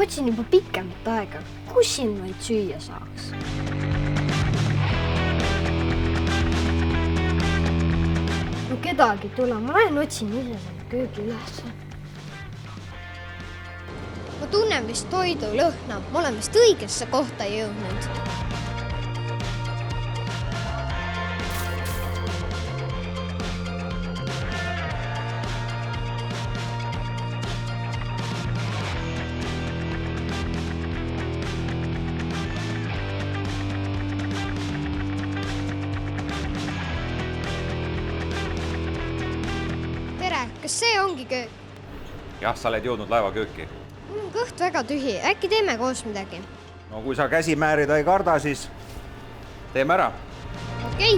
Otsin juba pikemat aega, kus siin vaid süüa saaks. No kedagi tule, ma lähen otsin ise selle köögi üles. Ma tunnen vist toidu lõhna, ma olen vist õigesse kohta jõudnud. Kas see ongi köök? Jah, sa oled jõudnud laevakööki. Mul on kõht väga tühi, äkki teeme koos midagi? No kui sa käsi määrida ei karda, siis teeme ära. Okei.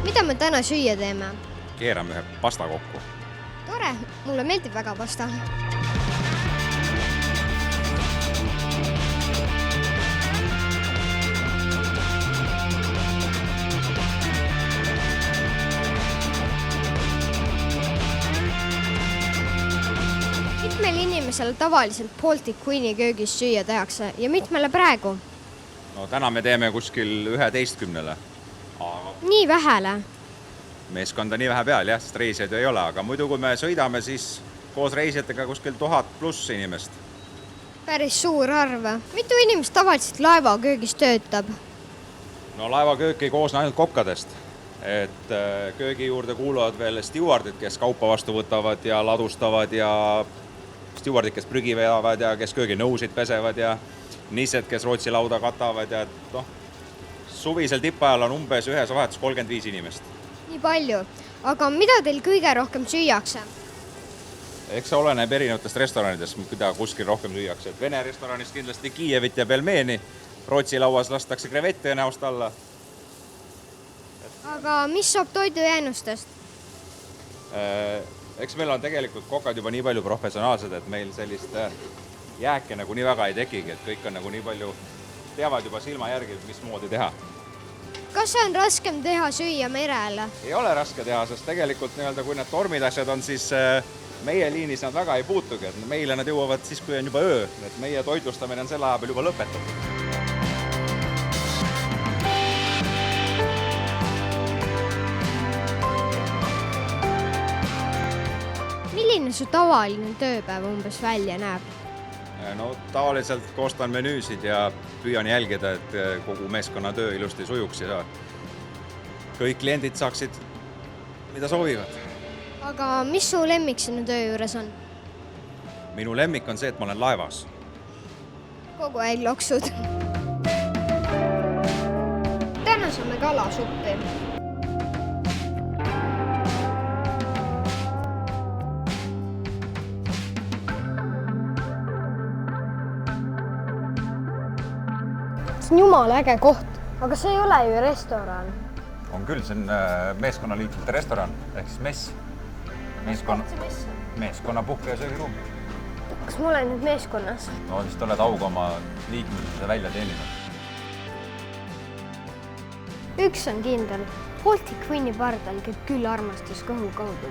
Mida me täna süüa teeme? Keerame ühe pasta kokku. Tore, mulle meeldib väga pasta. Mitmel inimesel tavaliselt Baltic Queen'i köögis süüa tehakse ja mitmele praegu? No täna me teeme kuskil 11. Nii vähele? Meeskonda nii vähe peal, jah, sest reisijaid ei ole, aga muidu kui me sõidame, siis koos reisijatega kuskil 1000+ inimest. Päris suur arv. Mitu inimest tavaliselt laevaköögis töötab? No laevaköök ei koosne ainult kokkadest. Et köögi juurde kuuluvad veel stewardid, kes kaupa vastu võtavad ja ladustavad ja stewardid, kes prügi veavad ja kes kööginõusid pesevad ja nised, kes Rootsi lauda katavad ja suvisel tippajal on umbes ühes vahetus 35 inimest. Nii palju. Aga mida teil kõige rohkem süüakse? Eks see oleneb erinevatest restoranidest, mida kuskil rohkem süüakse. Et Vene restoranis kindlasti Kiievit ja pelmeeni, Rootsi lauas lastakse krevette näost alla. Aga mis saab toidu jäänustest? Eks meil on tegelikult kokad juba nii palju professionaalsed, et meil sellist jääke nagu nii väga ei tekigi, et kõik on nagu nii palju teavad juba silma järgi, mismoodi teha. Kas on raskem teha süüa merel? Ei ole raske teha, sest tegelikult kui need tormid asjad on, siis meie liinis nad väga ei puutugi, et meile nad jõuavad siis, kui on juba öö, et meie toitlustamine on selle aja peal juba lõpetatud. Milline su tavaline tööpäev umbes välja näeb? No tavaliselt koostan menüüsid ja püüan jälgida, et kogu meeskonna töö ilusti sujuks ja kõik kliendid saaksid, mida soovivad. Aga mis su lemmik sinu töö juures on? Minu lemmik on see, et ma olen laevas. Kogu aeg loksud. Täna saame kalasuppi. See on jumala äge koht, aga see ei ole ju restoran. On küll, see on meeskonnaliikmete restoran, ehk siis mess. Meeskonna puhke- ja söögiruum. Kas ma olen nüüd meeskonnas? No vist oled auga oma liikmesuse välja teeninud. Üks on kindel. Baltic Queen'i pardal käib küll armastus kõhu kaudu.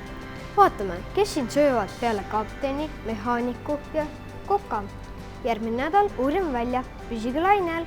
Vaatame, kes siin söövad peale kapteni, mehaaniku ja koka. Järgmine nädal uurime välja. Püsige lainel!